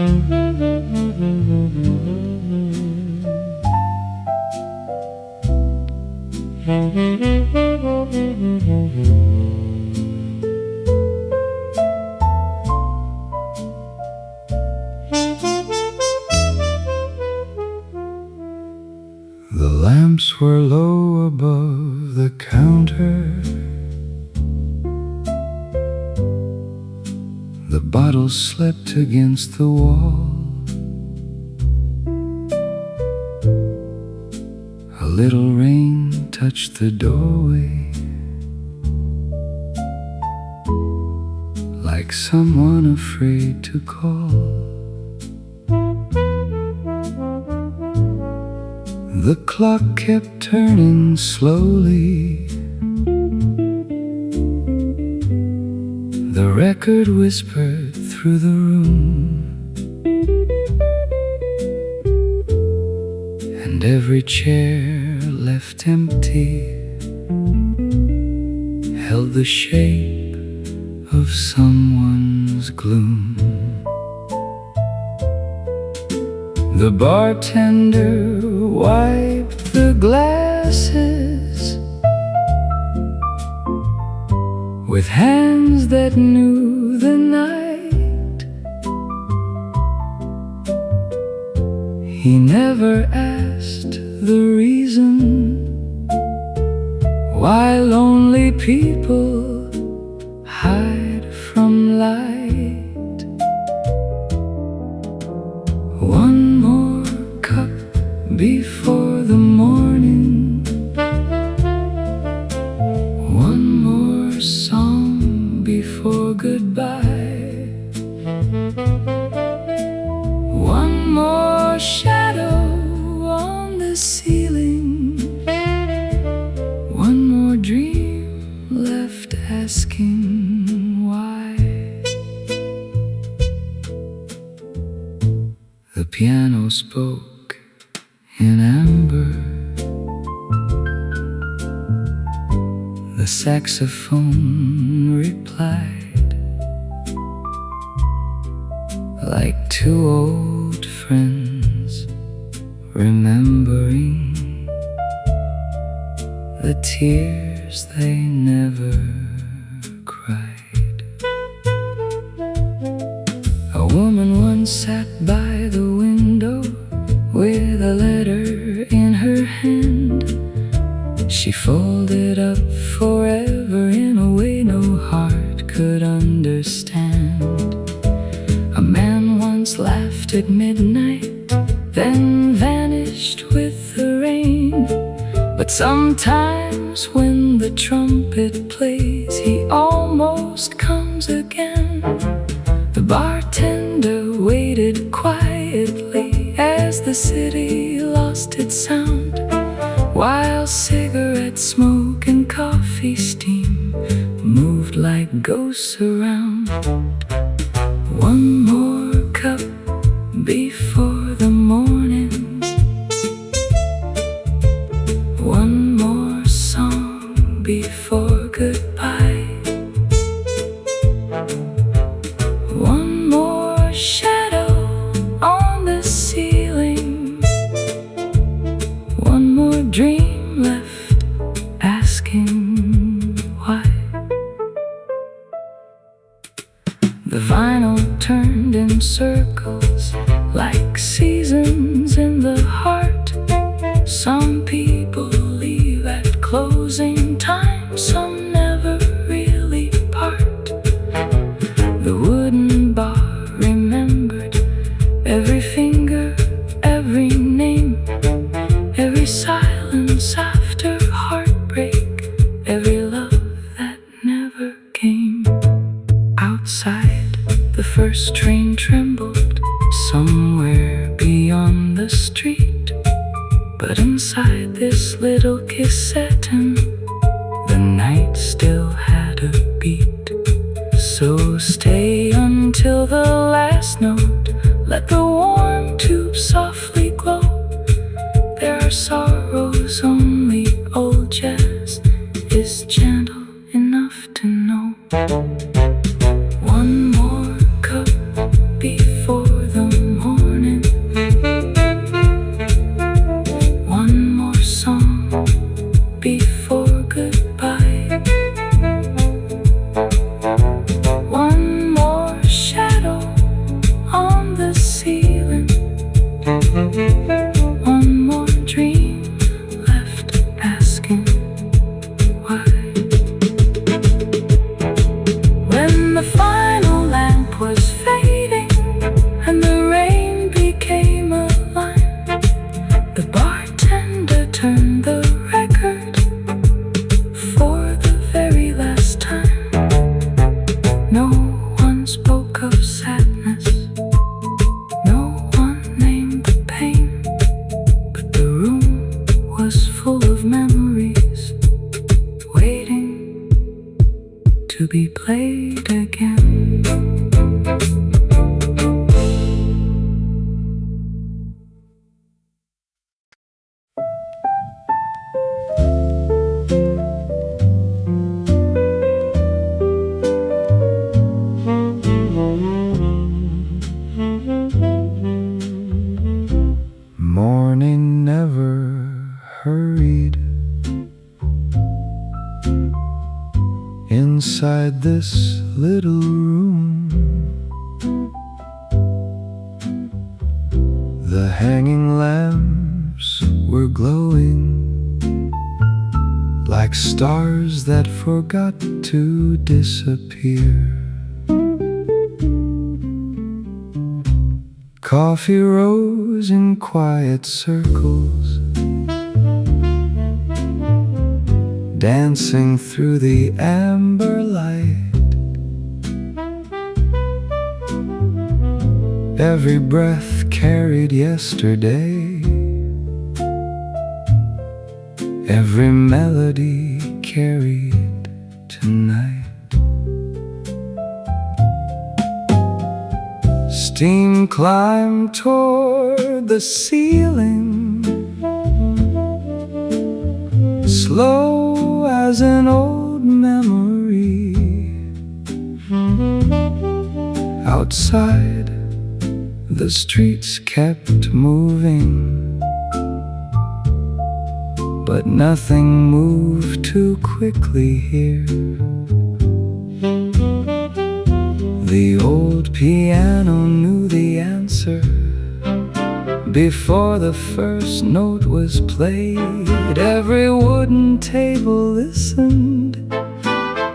The lamps were low above the counter. The bottles slept against the wall. A little rain touched the doorway, like someone afraid to call. The clock kept turning slowly. The record whispered through the room, and every chair left empty held the shape of someone's gloom. The bartender wiped the glasses with hands that knew the night. He never asked the reason why lonely people hide from light. One more cup before the morning, one more song before goodbye, one more shadow on the ceiling, one more dream left asking why. The piano spoke in amber. The saxophone replied, like two old friends remembering the tears they never cried. A woman once sat by the window with a letter in her hand. She folded up forever in a way no heart could understand. A man once laughed at midnight, then vanished with the rain. But sometimes when the trumpet plays, he almost comes again. The bartender waited quietly as the city lost its sound, while cigarette smoke and coffee steam moved like ghosts around. One more cup before the morning, one more song before goodbye, one more shadow on the ceiling, one more dream left asking why. The vinyl turned in circles like seasons in the heart. Some people leave at closing time, some never really part. The wooden bar remembered every finger, every name, every silence after heartbreak, every love that never came. Outside, the first train trembled somewhere beyond the street. But inside this little Kissaten, the night still had a beat. So stay until the last note, let the warm tube softly glow. There are sorrows only old jazz is gentle enough to know. One more cup before the to be played again. Morning never hurried inside this little room. The hanging lamps were glowing like stars that forgot to disappear. Coffee rose in quiet circles, dancing through the amber light. Every breath carried yesterday, every melody carried tonight. Steam climbed toward the ceiling, slow as an old memory. Outside, the streets kept moving, but nothing moved too quickly here. The old piano knew the answer before the first note was played. Every wooden table listened,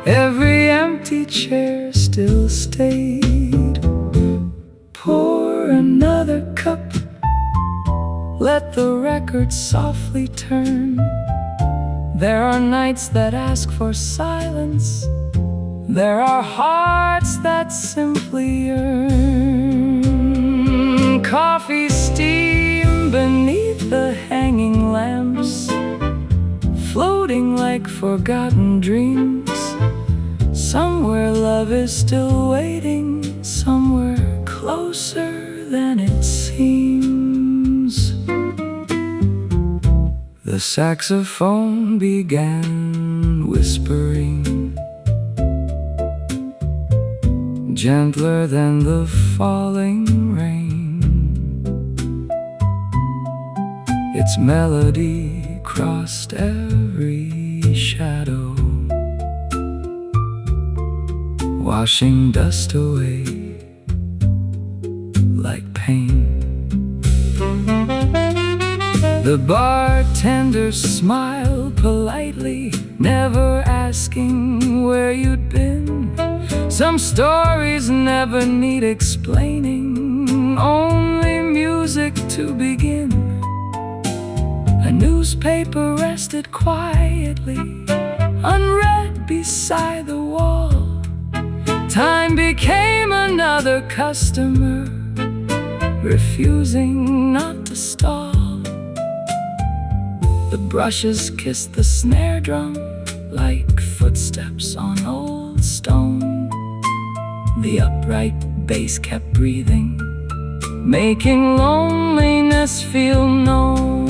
every empty chair still stayed. Pour another cup, let the record softly turn. There are nights that ask for silence, there are hearts that simply yearn. Coffee steam beneath the hanging lamps, floating like forgotten dreams. Somewhere love is still waiting, somewhere closer than it seems. The saxophone began whispering, gentler than the falling rain. Its melody crossed every shadow, washing dust away like pain. The bartender smiled politely, never asking where you'd been. Some stories never need explaining, only music to begin. A newspaper rested quietly, unread beside the wall. Time became another customer, refusing not to stall. The brushes kissed the snare drum like footsteps on old stone. The upright bass kept breathing, making loneliness feel known.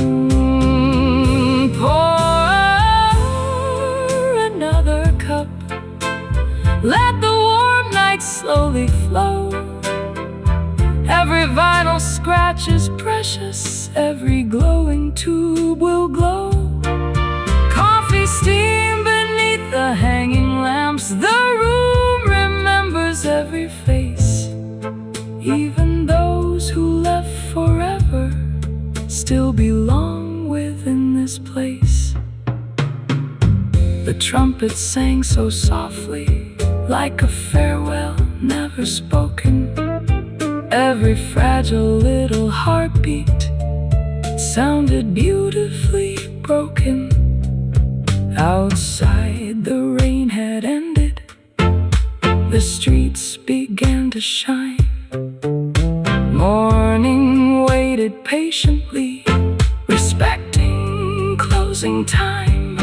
Pour another cup, let the warm night slowly flow. Every vinyl scratch is precious, every glowing tube will glow. Coffee steam beneath the hanging lamps, the room remembers every face. Even those who left forever still belong within this place. The trumpet sang so softly, like a farewell never spoken. Every fragile little heartbeat sounded beautifully broken. Outside, the rain had ended, the streets began to shine. Morning waited patiently, respecting closing time.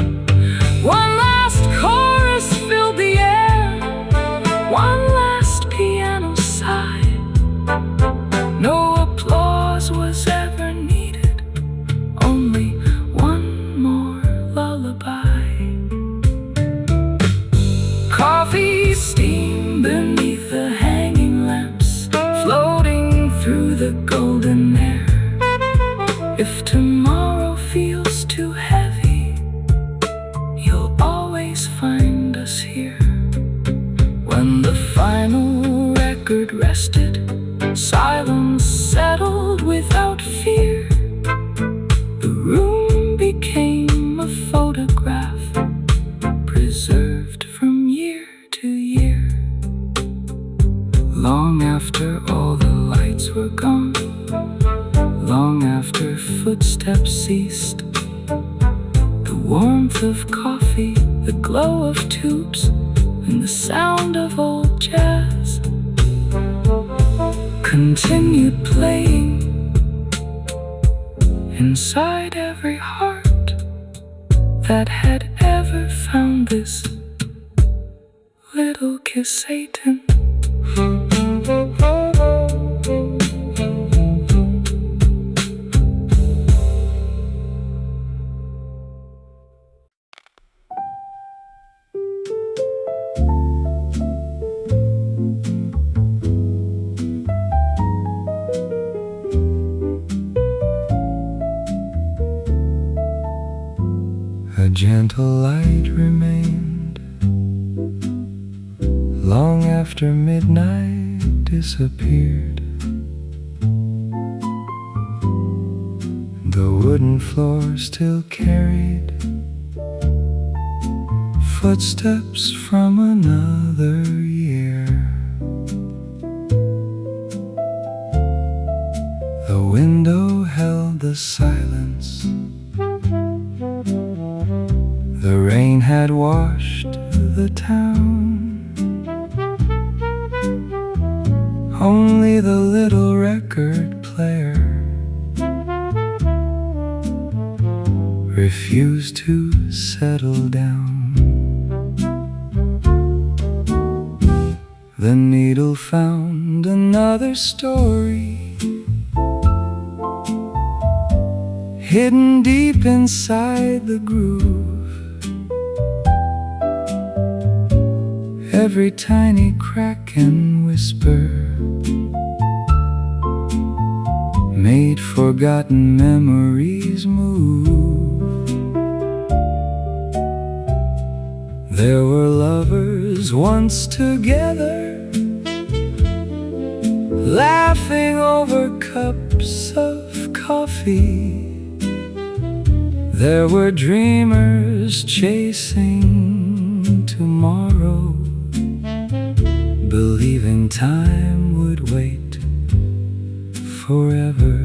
One last chorus filled the air, When the final record rested, silence settled without fear. The room became a photograph, preserved from year to year. Long after all the lights were gone, long after footsteps ceased, the warmth of coffee, the glow of tubes, and the sound of old jazz continued playing inside every heart that had ever found this little Kissaten. A gentle light remained long after midnight disappeared. The wooden floor still carried footsteps from another year. The window held the silence. The rain had washed the town. Only the little record player refused to settle down. The needle found another story, hidden deep inside the groove. Every tiny crack and whisper made forgotten memories move. There were lovers once together, laughing over cups of coffee. There were dreamers chasing tomorrow, believing time would wait forever.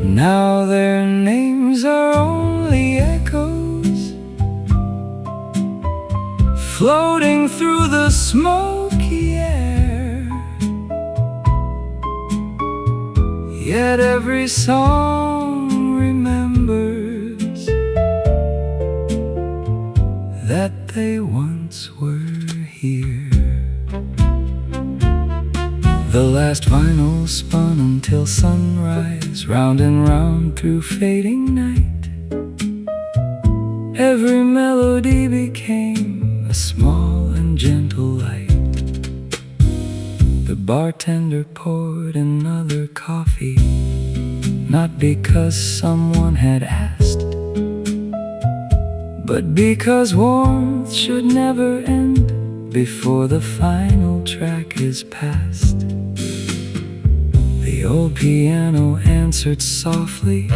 Now their names are only echoes, floating through the smoky air. Yet every song remembers that they once were here. The last vinyl spun until sunrise, round and round through fading night. Every melody became a small and gentle light. The bartender poured another coffee, not because someone had asked, but because warmth should never end before the final track is past. The old piano answered softly,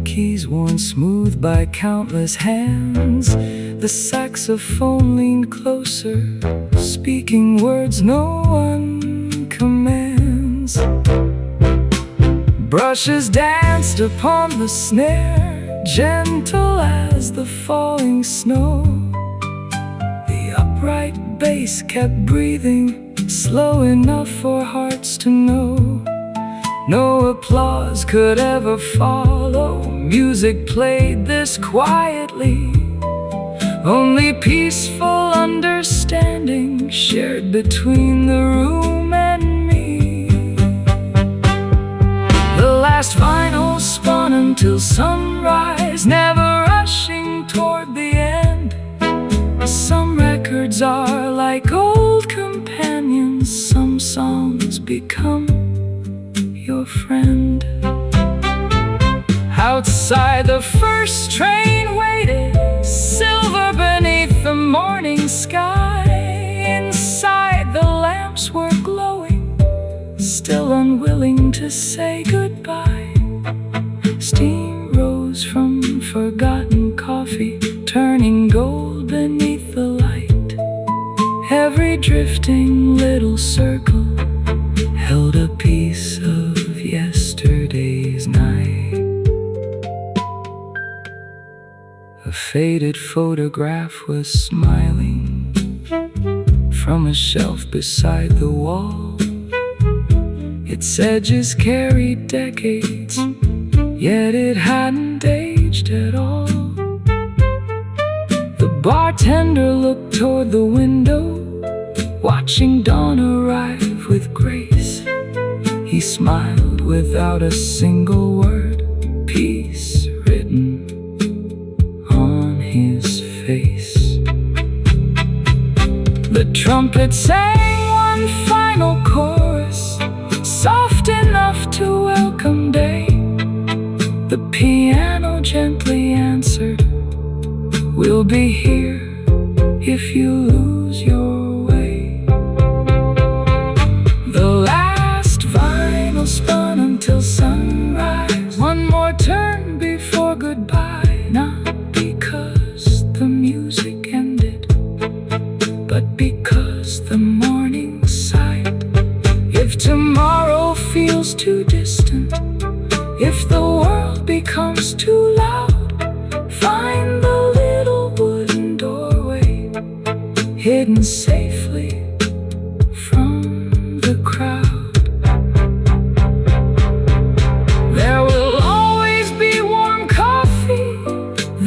keys worn smooth by countless hands. The saxophone leaned closer, speaking words no one commands. Brushes danced upon the snare, gentle as the falling snow. The upright bass kept breathing, slow enough for hearts to know. No applause could ever follow. Music played this quietly, only peaceful understanding shared between the room and me. The last vinyl spun until sunrise, never rushing toward the end. Some records are like old companions, some songs become your friend. Outside the first train waited, silver beneath the morning to say goodbye. Steam rose from forgotten coffee, turning gold beneath the light. Every drifting little circle held a piece of yesterday's night. A faded photograph was smiling from a shelf beside the wall. Its edges carried decades, yet it hadn't aged at all. The bartender looked toward the window, watching dawn arrive with grace. He smiled without a single word, peace written on his face. The trumpet sang one final chorus, soft enough to welcome day. The piano gently answered, "We'll be here if you lose your way." The last vinyl spun until sunrise. One more turn before goodbye. Not because the music ended, but because the morning sighed. If tomorrow feels too distant, if the world becomes too loud, find the little wooden doorway, hidden safely from the crowd. There will always be warm coffee,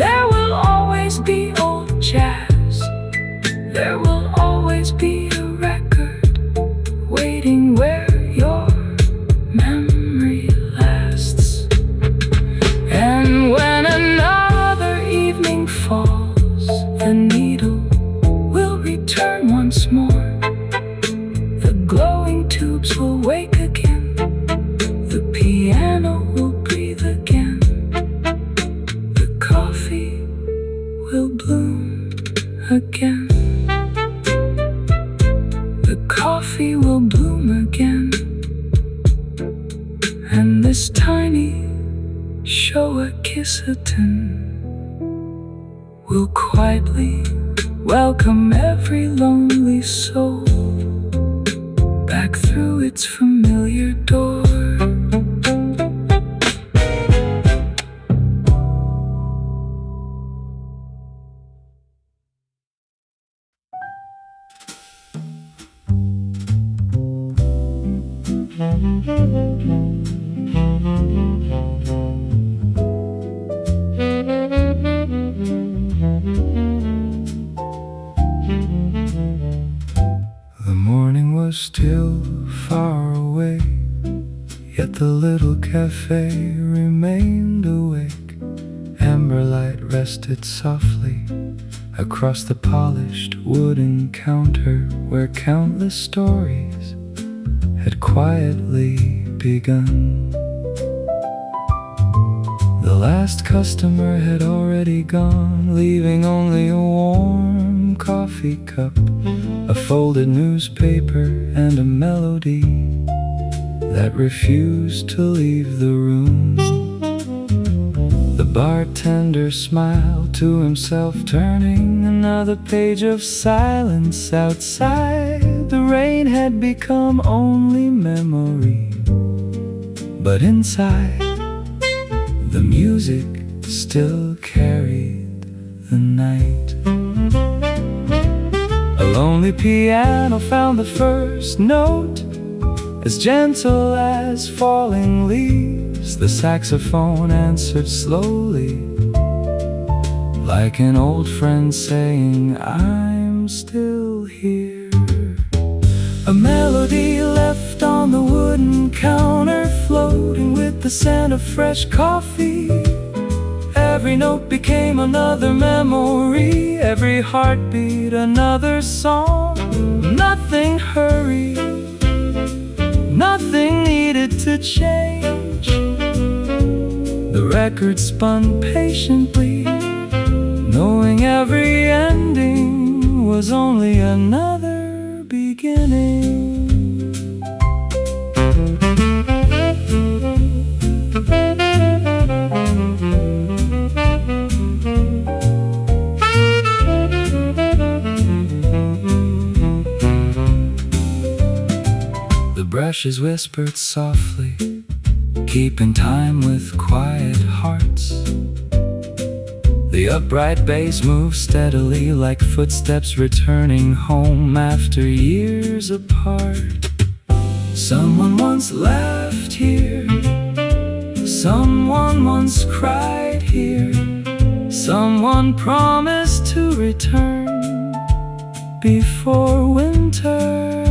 there will always be old jazz, there will always be a record waiting where your memory lasts. And when another evening falls, the needle will return once more. The glowing tubes will wake again, the piano will breathe again, the coffee will bloom again. The coffee will bloom again. And this tiny Showa Kissaten will quietly welcome every lonely soul back through its familiar door. The morning was still far away, yet the little cafe remained awake. Amber light rested softly across the polished wooden counter where countless stories had quietly begun. The last customer had already gone, leaving only a warm coffee cup, a folded newspaper, and a melody that refused to leave the room. The bartender smiled to himself, turning another page of silence outside. The rain had become only memory, but inside, the music still carried the night. A lonely piano found the first note, as gentle as falling leaves. The saxophone answered slowly, like an old friend saying, "I'm still here." A melody left on the wooden counter, floating with the scent of fresh coffee. Every note became another memory, every heartbeat another song. Nothing hurried, nothing needed to change. The record spun patiently, knowing every ending was only another beginning. brushes whispered softly, keeping time with quiet hearts. The upright bass moved steadily like footsteps returning home after years apart. Someone once laughed here, someone once cried here, someone promised to return before winter.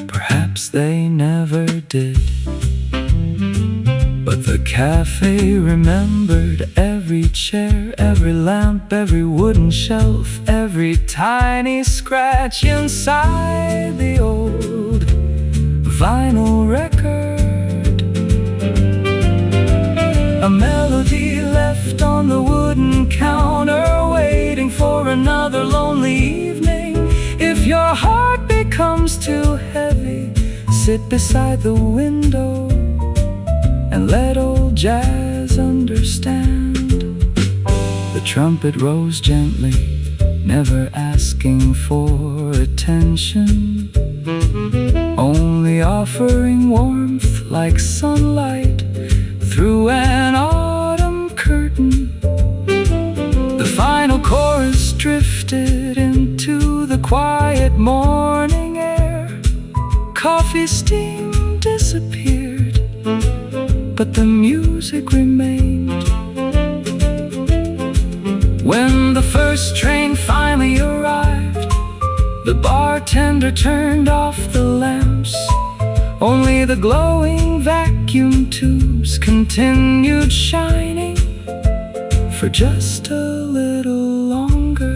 Perhaps they never did, but the cafe remembered every chair, every lamp, every wooden shelf, every tiny scratch inside the old vinyl record. A melody left on the wooden counter, waiting for another lonely evening. If your heart becomes too heavy, sit beside the window and let old jazz understand. The trumpet rose gently, never asking for attention, only offering warmth like sunlight through an autumn curtain. The final chorus drifted into the quiet morning air. Coffee steam disappeared, but the music remained. When the first train finally arrived, the bartender turned off the lamps. Only the glowing vacuum tubes continued shining for just a little longer.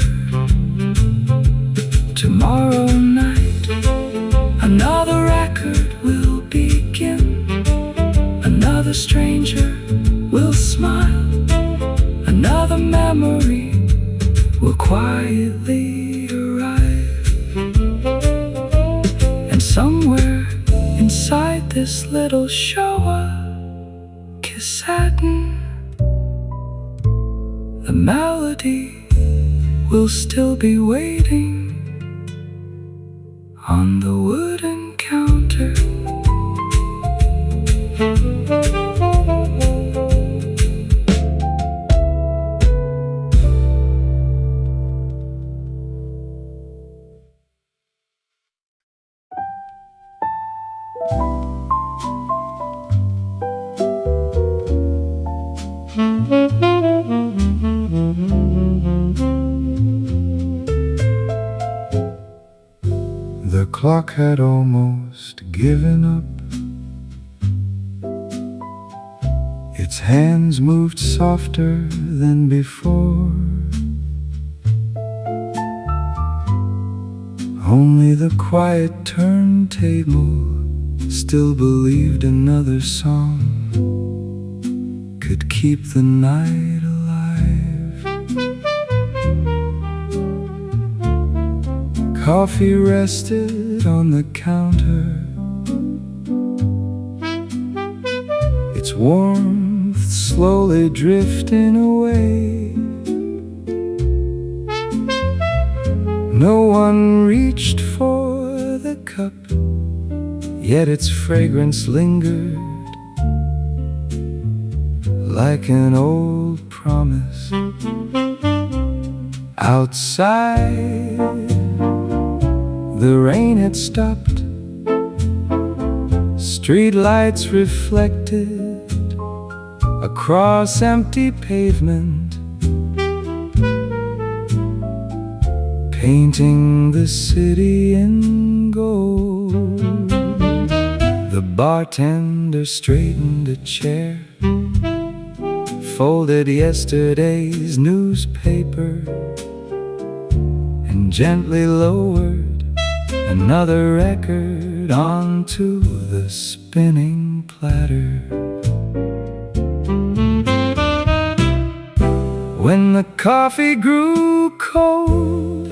Tomorrow night, another record will begin. Another stranger will smile. Another memory will quietly arrive. And somewhere inside this little Showa Kissaten, the melody will still be waiting on the wooden counter. The clock had almost given up. Its hands moved softer than before. Only the quiet turntable still believed another song could keep the night alive. Coffee rested on the counter, its warmth slowly drifting away. No one reached for the cup, yet its fragrance lingered like an old promise. Outside, the rain had stopped. Street lights reflected across empty pavement, painting the city in gold. The bartender straightened a chair, folded yesterday's newspaper, and gently lowered another record onto the spinning platter. When the coffee grew cold,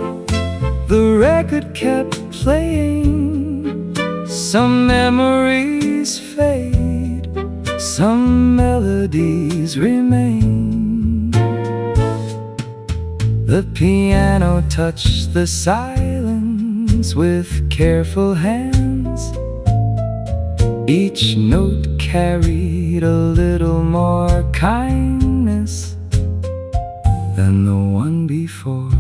the record kept playing. Some memories fade, some melodies remain. The piano touched the silence with careful hands, Each note carried a little more kindness than the one before.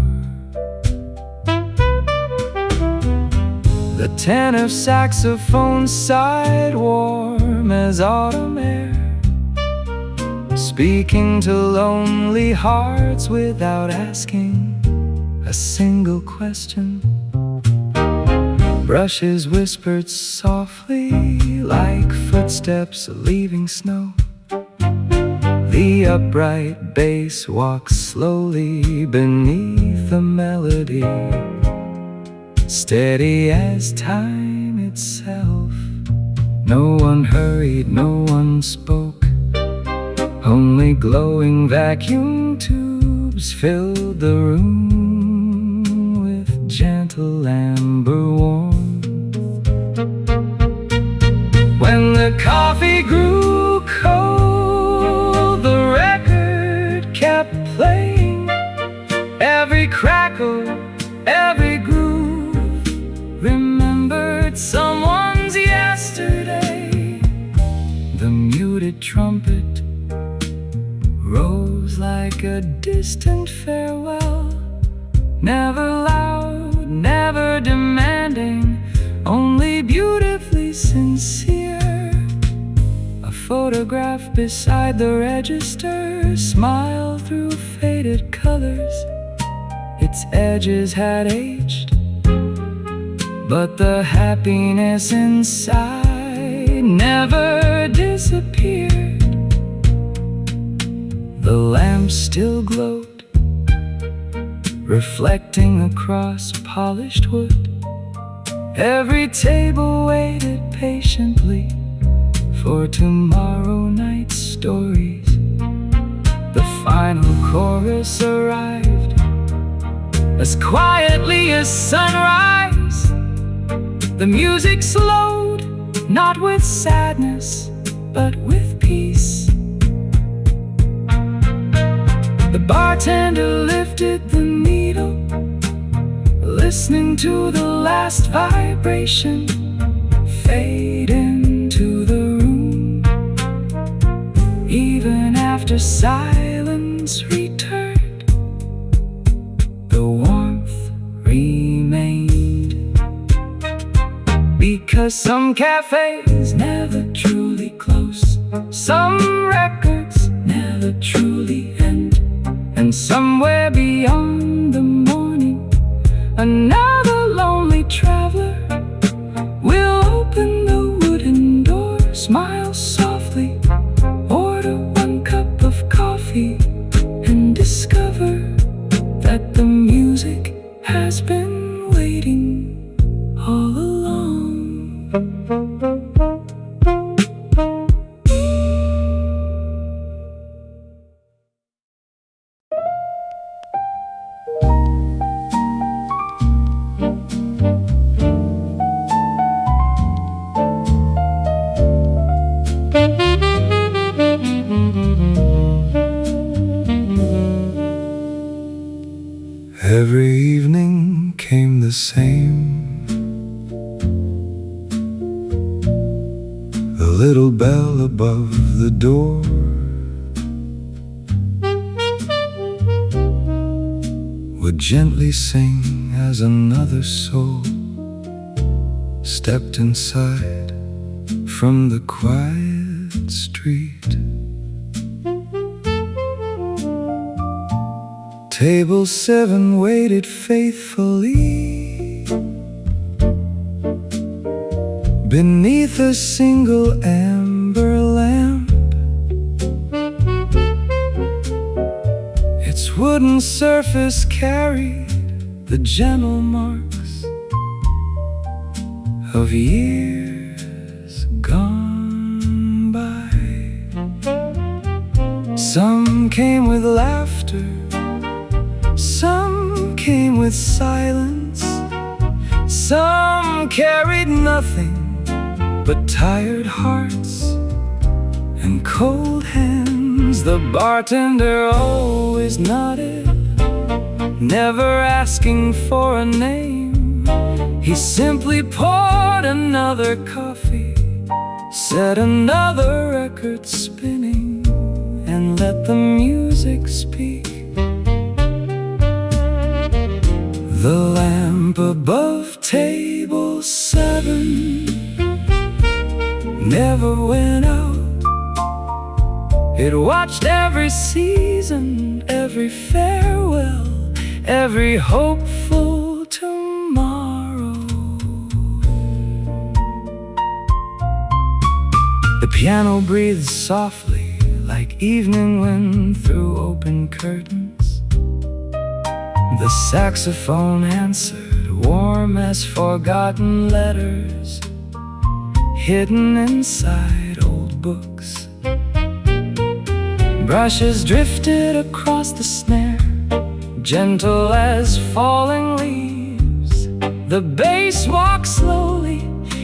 The tenor saxophone sighed warm as autumn air, speaking to lonely hearts without asking a single question. Brushes whispered softly like footsteps leaving snow. The upright bass walks slowly beneath the melody, steady as time itself. No one hurried, no one spoke. Only glowing vacuum tubes filled the room with gentle amber warmth. When the coffee grew cold, the record kept playing. Every crackle, every groove remembered someone's yesterday. The muted trumpet rose like a distant farewell, never loud, never demanding, only beautifully sincere. A photograph beside the register smiled through faded colors. Its edges had aged, but the happiness inside never disappeared. The lamp still glowed, reflecting across polished wood. Every table waited patiently for tomorrow night's stories. The final chorus arrived as quietly as sunrise. The music slowed, not with sadness, but with peace. The bartender lifted the needle, listening to the last vibration fade into the room. Even after silence returned, the warmth remained. Because some cafés never truly close, some records never truly end, and somewhere beyond the morning, another lonely traveler will open the wooden door, smile softly, order one cup of coffee, and discover that the music has been waiting all along. Every evening came the same. The little bell above the door would gently sing as another soul stepped inside from the quiet street. Table 7 waited faithfully beneath a single amber lamp. Its wooden surface carried the gentle marks of years gone by. Some came with laughter, some came with silence, some carried nothing but tired hearts and cold hands. The bartender always nodded, never asking for a name. He simply poured another coffee Set another record spinning and let the music speak. The lamp above table 7 never went out. It watched every season, every farewell, every hopeful tomorrow. The piano breathed softly like evening wind through open curtains. The saxophone answered, warm as forgotten letters hidden inside old books. Brushes drifted across the snare, gentle as falling leaves. The bass walked slowly,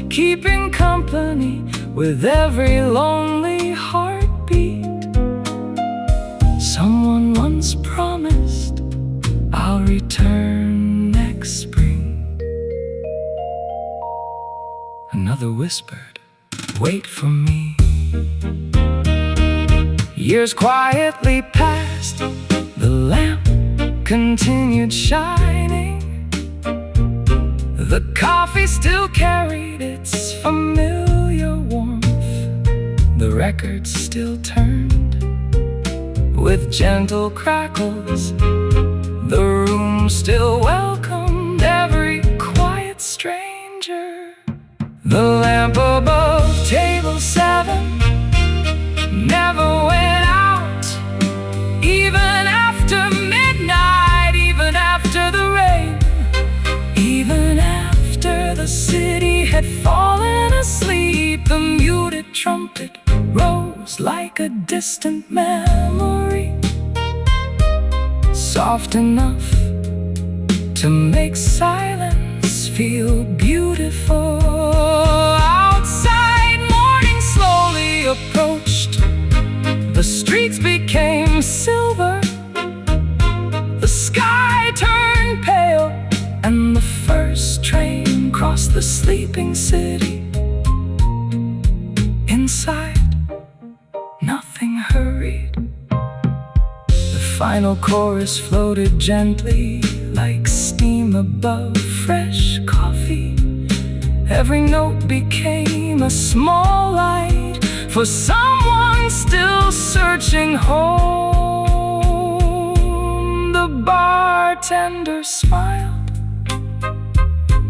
keeping company with every lonely heartbeat. Someone once promised, I'll return next spring. Another whispered, wait for me. Years quietly passed, the lamp continued shining. The coffee still carried its familiar warmth. The record still turned with gentle crackles. The room still welcomed every quiet stranger. The lamp above table 7 never went out, even after midnight, even after the rain, even after the city had fallen asleep. The muted trumpet rose like a distant memory, soft enough to make silence feel beautiful. Outside, morning slowly approached. The streets became silver, the sky turned pale, and the first train crossed the sleeping city. Inside, nothing hurried. The final chorus floated gently like steam above fresh coffee. Every note became a small light for someone still searching home. The bartender smiled,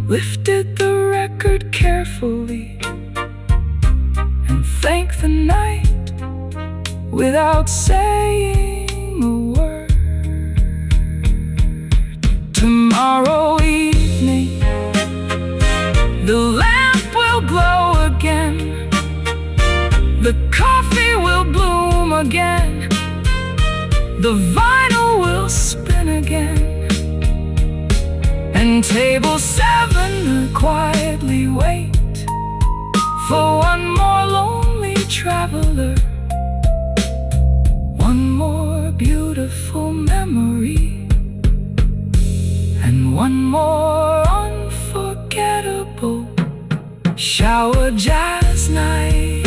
lifted the record carefully, and thanked the night without saying a word. Tomorrow evening, the lamp will glow again, the coffee will bloom again, the vinyl will spin again, and table 7 will quietly wait for one more lonely traveler, one more beautiful memory, and one more unforgettable shower jazz night.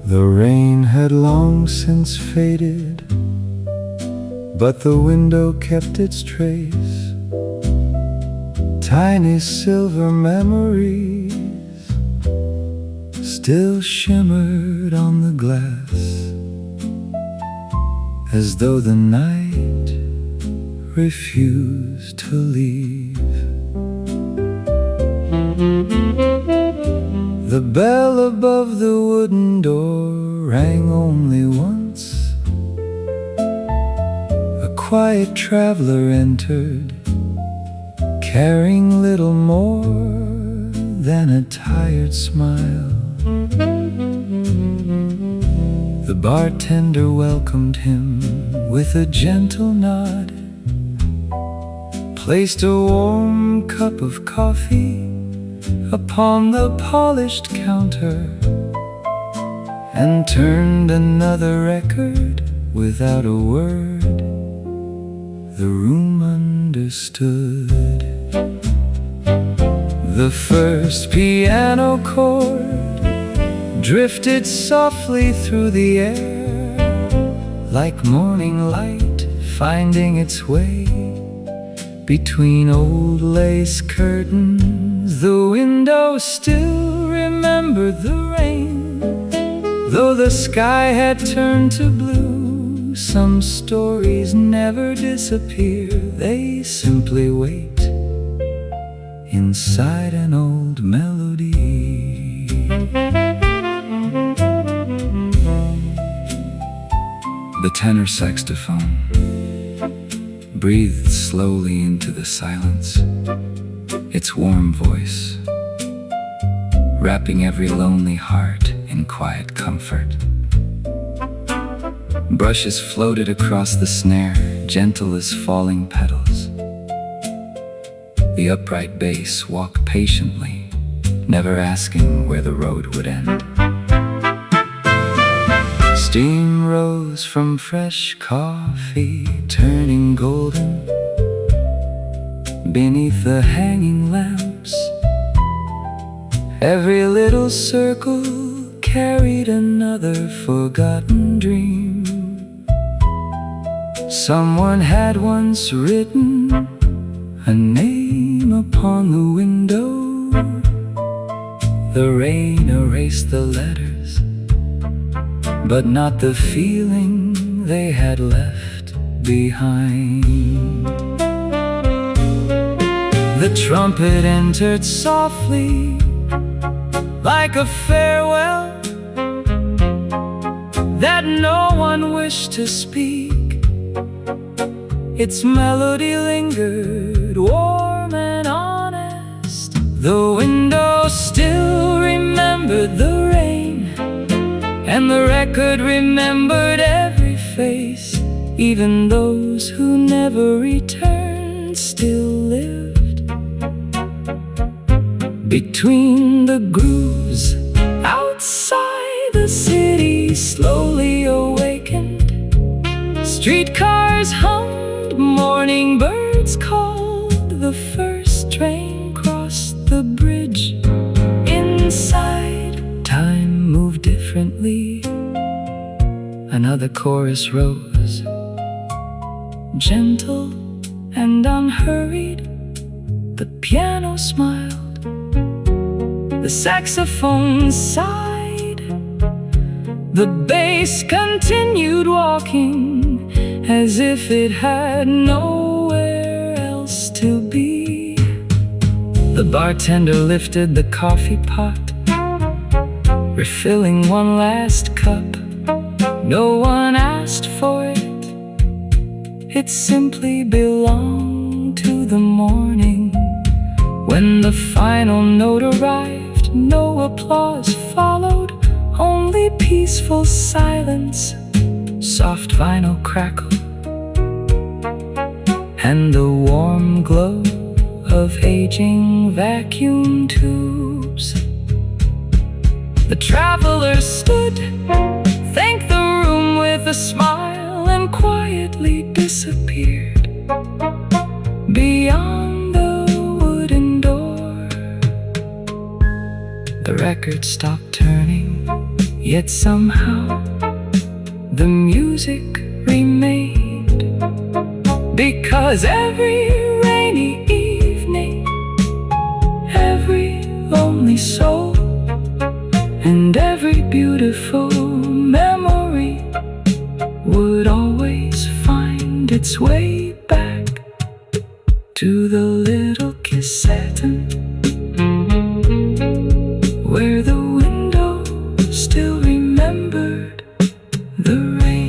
The rain had long since faded, but the window kept its trace. Tiny silver memories still shimmered on the glass, as though the night refused to leave. The bell above the wooden door rang only once. A quiet traveler entered, carrying little more than a tired smile. The bartender welcomed him with a gentle nod, placed a warm cup of coffee upon the polished counter, and turned another record without a word. The room understood. The first piano chord drifted softly through the air, like morning light finding its way between old lace curtains. The window still remembered the rain, though the sky had turned to blue. Some stories never disappear, they simply wait inside an old melody. The tenor saxophone breathed slowly into the silence, its warm voice wrapping every lonely heart in quiet comfort. Brushes floated across the snare, gentle as falling petals. The upright bass walked patiently, never asking where the road would end. Steam rose from fresh coffee, turning golden beneath the hanging lamps. Every little circle carried another forgotten dream. Someone had once written a name upon the window. The rain erased the letters, but not the feeling they had left behind. The trumpet entered softly, like a farewell that no one wished to speak. Its melody lingered, warm and honest. The window still remembered the rain, and the record remembered every face. Even those who never returned still lived between the grooves. Outside, the city slowly awakened. Streetcars hummed, morning birds called. The first train crossed the bridge. Inside, time moved differently. Another chorus rose, gentle and unhurried. The piano smiled, the saxophone sighed. The bass continued walking, as if it had nowhere else to be. The bartender lifted the coffee pot, refilling one last cup. No one asked for it, it simply belonged to the morning. When the final note arrived, no applause followed, only peaceful silence, soft vinyl crackle, and the warm glow of aging vacuum tubes. The traveler stood, thanked the room with a smile, and quietly disappeared beyond the wooden door. The record stopped turning, yet somehow the music remained. Because every rainy evening, every lonely soul, and every beautiful memory would always find its way back to the little Kissaten, where the window still remembered the rain.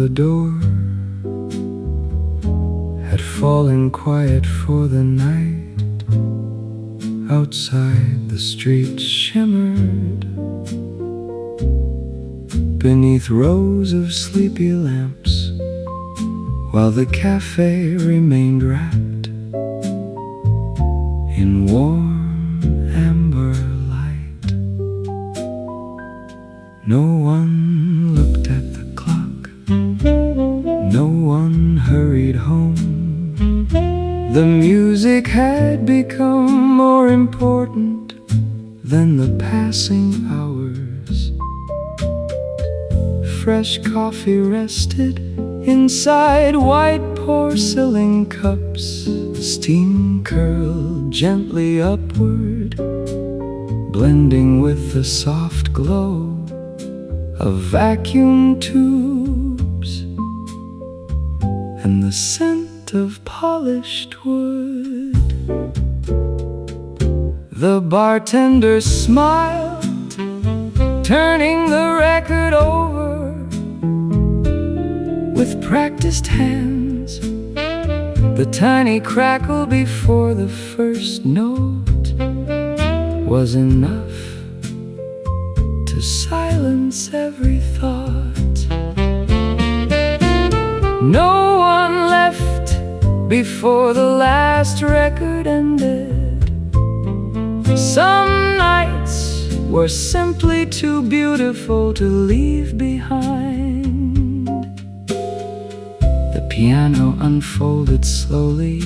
the door had fallen quiet for the night. Outside the street shimmered beneath rows of sleepy lamps, while the cafe remained wrapped in warm amber light. No one looked at the clock, no one hurried home. The music had become more important than the passing hours. Fresh coffee rested inside white porcelain cups. Steam curled gently upward, blending with the soft glow of vacuum tubes and the scent of polished wood. The bartender smiled, turning the record over with practiced hands. The tiny crackle before the first note was enough to silence every thought. No one left before the last record ended. Some nights were simply too beautiful to leave behind. The piano unfolded slowly,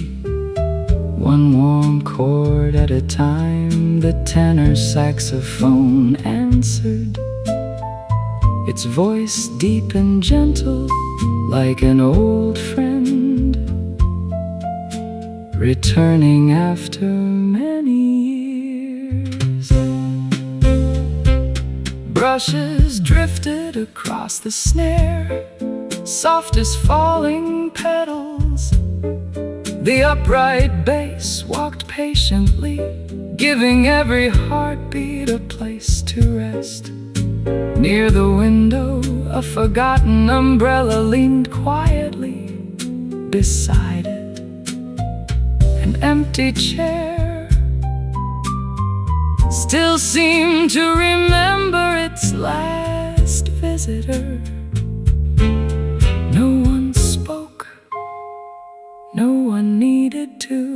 one warm chord at a time. The tenor saxophone answered, its voice deep and gentle like an old friend, returning after many years. Brushes drifted across the snare, soft as falling petals. The upright bass walked patiently, giving every heartbeat a place to rest. Near the window, a forgotten umbrella leaned quietly beside it. An empty chair still seemed to remember its last visitor. No one spoke, no one needed to.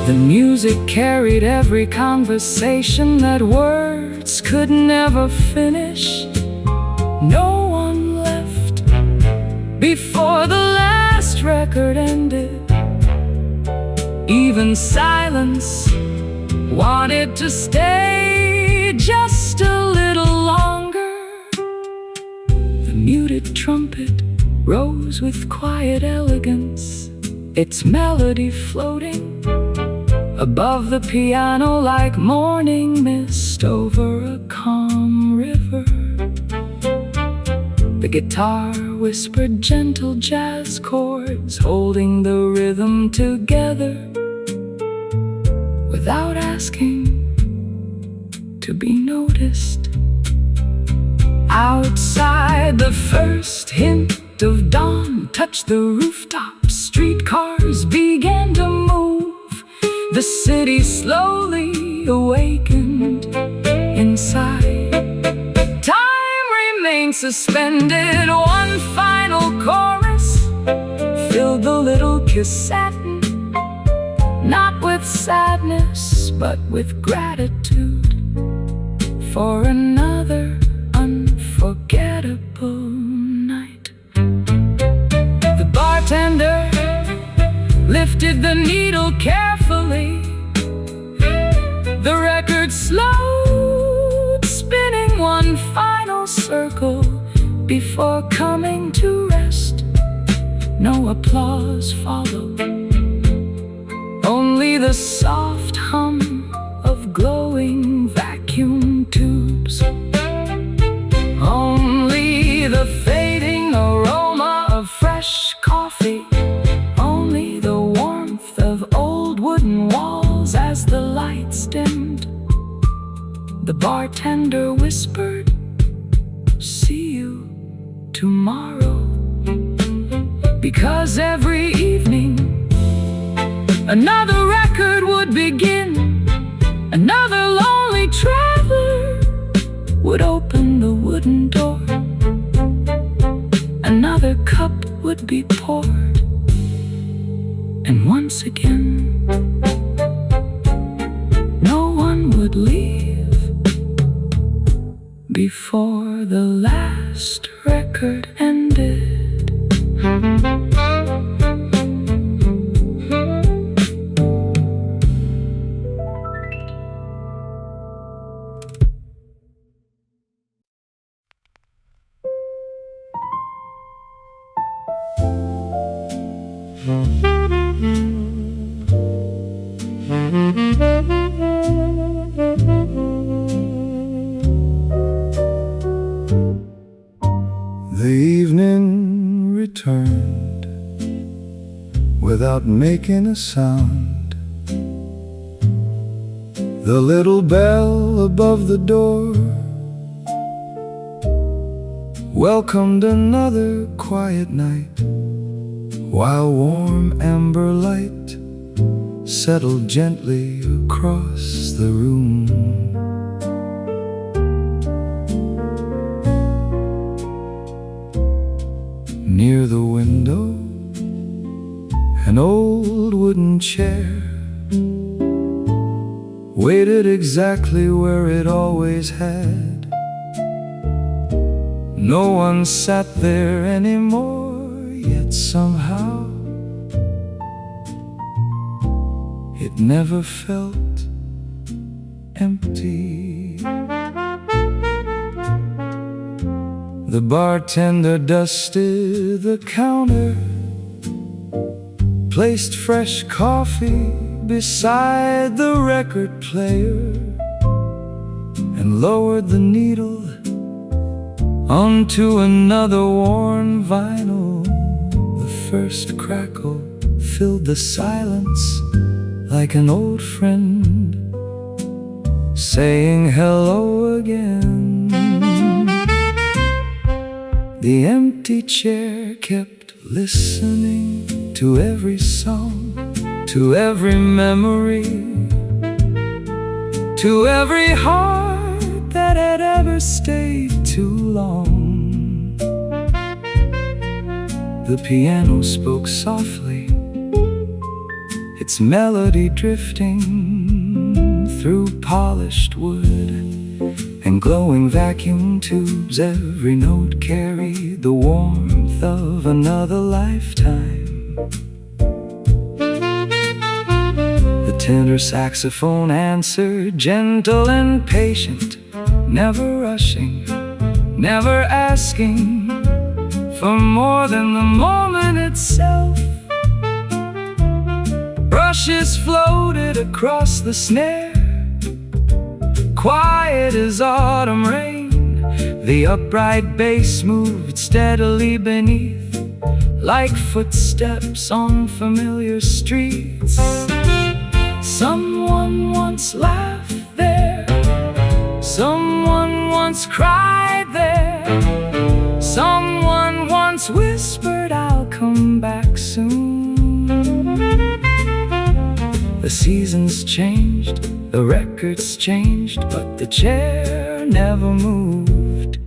The music carried every conversation that words could never finish. No one left before the last record ended. Even silence wanted to stay just a little longer. The muted trumpet rose with quiet elegance, its melody floating above the piano like morning mist over a calm river. The guitar whispered gentle jazz chords, holding the rhythm together without asking to be noticed. Outside, the first hint of dawn touched the rooftop. Streetcars began to move. The city slowly awakened inside. Time remained suspended. One final chorus filled the little Kissaten, not with sadness, but with gratitude for another unforgettable night. The bartender lifted the needle carefully. The record slowed, spinning one final circle before coming to rest. No applause followed, only the soft hum of glowing vacuum tubes. Only the fading aroma of fresh coffee, only the warmth of old wooden walls as the lights dimmed. The bartender whispered, because every evening another record would begin. Another lonely traveler would open the wooden door. Another cup would be poured, and once again no one would leave before the last record ended. The evening returned without making a sound. The little bell above the door welcomed another quiet night, while warm amber light settled gently across the room. Near the window, an old wooden chair waited exactly where it always had. No one sat there anymore, yet somehow it never felt empty. The bartender dusted the counter, placed fresh coffee beside the record player, and lowered the needle onto another worn vinyl. The first crackle filled the silence like an old friend saying hello again. The empty chair kept listening to every song, to every memory, to every heart that had ever stayed too long. The piano spoke softly, its melody drifting through polished wood and glowing vacuum tubes. Every note carried the warmth of another lifetime. The tenor saxophone answered, gentle and patient, never rushing, never asking for more than the moment itself. Brushes floated across the snare, quiet as autumn rain. The upright bass moved steadily beneath, like footsteps on familiar streets. Someone once laughed there, someone once cried there, someone once whispered, "I'll come back soon." The seasons changed, the records changed, but the chair never moved.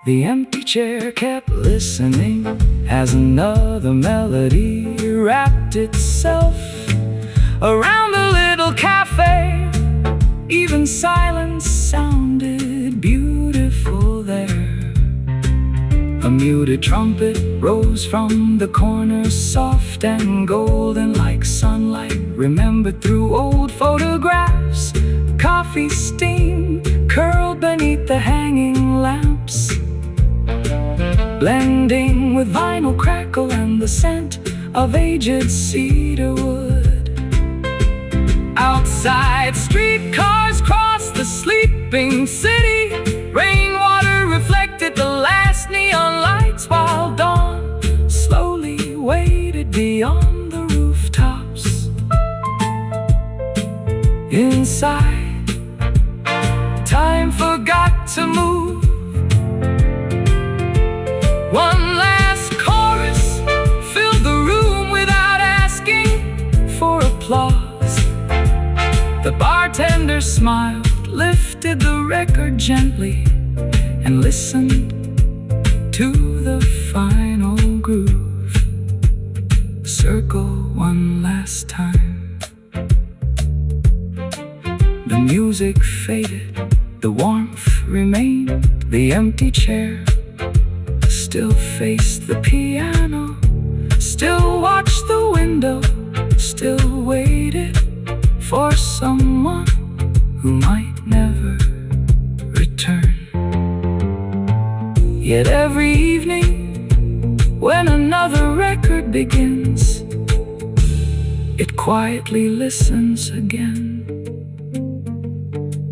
The empty chair kept listening as another melody wrapped itself around the little cafe. Even silence sounded beautiful there. A muted trumpet rose from the corner, soft and golden like sunlight remembered through old photographs. Coffee steam curled beneath the hanging lamps, blending with vinyl crackle and the scent of aged cedar wood. Outside, streetcars crossed the sleeping city. Rainwater reflected the last neon lights, while dawn slowly waded beyond the rooftops. Inside, time forgot to move. One last chorus bartender smiled, lifted the record gently, and listened to the final groove. Circle one last time. The music faded, the warmth remained. The empty chair still faced the piano, still watched the window, still waited for someone who might never return. Yet every evening, when another record begins, it quietly listens again.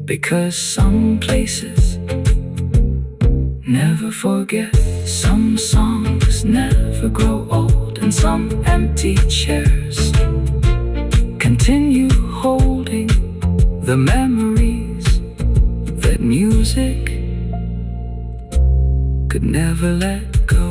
Because some places never forget, some songs never grow old, and some empty chairs continue holding the memories that music could never let go.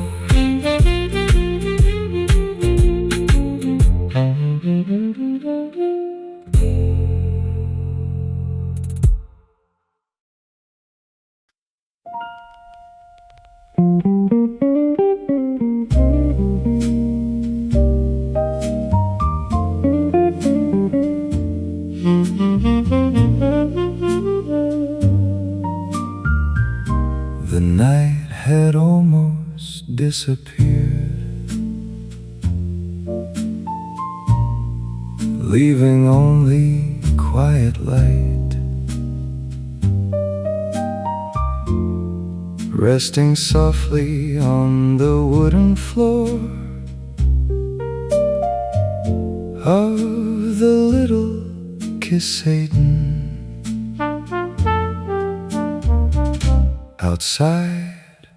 The night had almost disappeared, leaving only quiet light, resting softly on the wooden floor of the little Kissaten. Outside,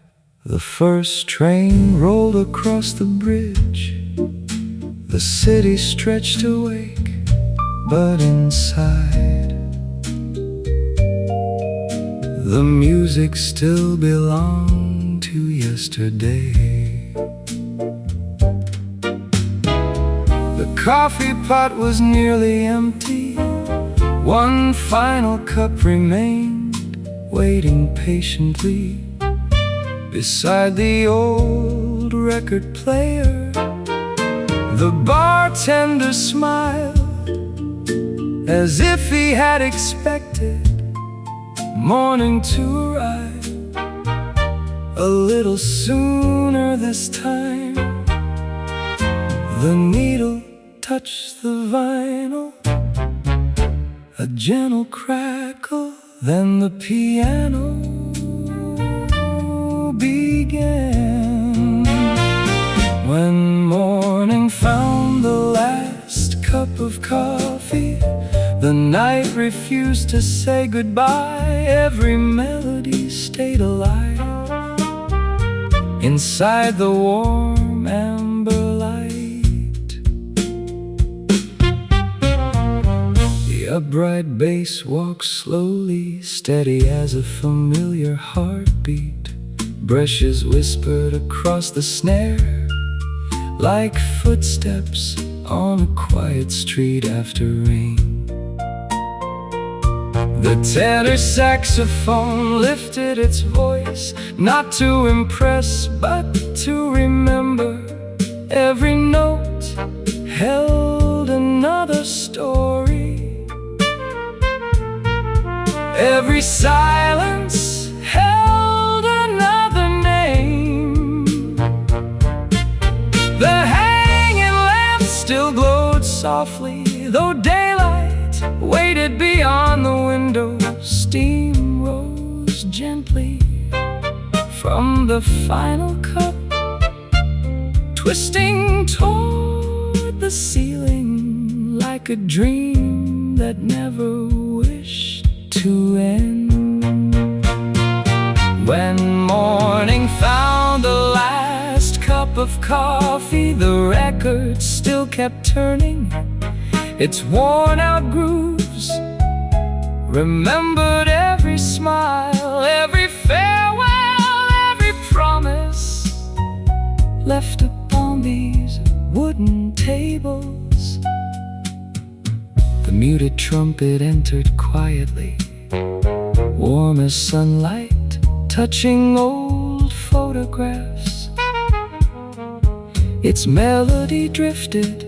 the first train rolled across the bridge. The city stretched awake, but inside, the music still belonged to yesterday. The coffee pot was nearly empty. One final cup remained, waiting patiently beside the old record player. The bartender smiled as if he had expected morning to arrive a little sooner this time. The needle touched the vinyl, a gentle crackle, then the piano began. When morning found the last cup of coffee, the night refused to say goodbye. Every melody stayed alive inside the warm amber light. The upright bass walked slowly, steady as a familiar heartbeat. Brushes whispered across the snare, like footsteps on a quiet street after rain. The tenor saxophone lifted its voice, not to impress, but to remember. Every note held another story. Every silence held another name. The hanging lamp still glowed softly, though daylight waited beyond the window. Steam rose gently from the final cup, twisting toward the ceiling like a dream that never wished to end. When morning found the last cup of coffee, the record still kept turning. Its worn-out grooves remembered every smile, every farewell, every promise left upon these wooden tables. The muted trumpet entered quietly, warm as sunlight, touching old photographs. Its melody drifted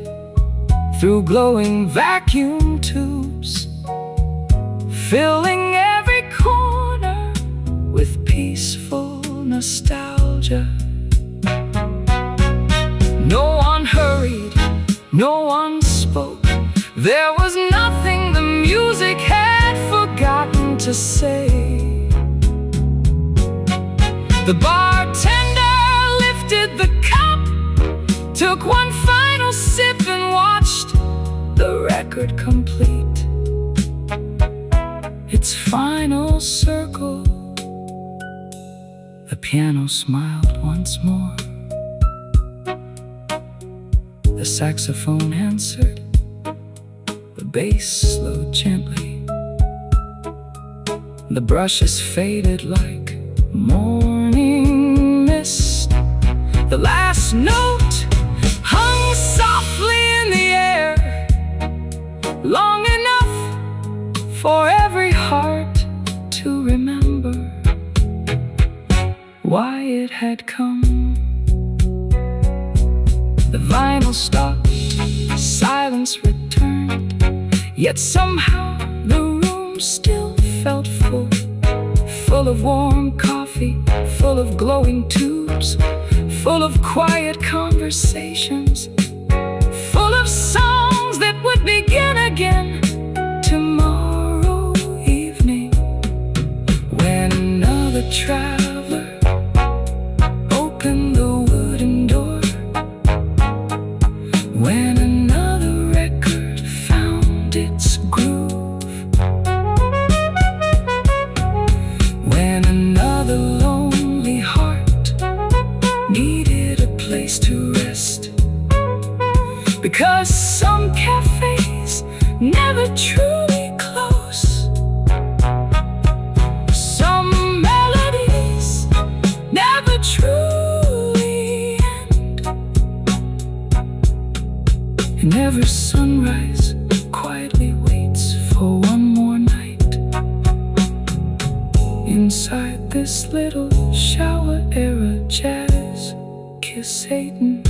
through glowing vacuum tubes, filling every corner with peaceful nostalgia. No one hurried, no one spoke. There was nothing the music had forgotten to say. The bartender lifted the cup, took one final sip and watched the record complete its final circle. The piano smiled once more. The saxophone answered. The bass slowed gently. The brushes faded like morning mist. The last note hung softly in the air, long enough for every heart to remember why it had come. The vinyl stopped, silence returned, yet somehow the room still felt full. Full of warm coffee, full of glowing tubes, full of quiet conversations, full of songs that would begin again tomorrow evening, when another traveler opened the wooden door, when another record found its groove, when another lonely heart needed a place to rest. Because some cafés never truly close, some melodies never truly end, and every sunrise quietly waits for one more night inside this little Showa-era Jazz Kissaten.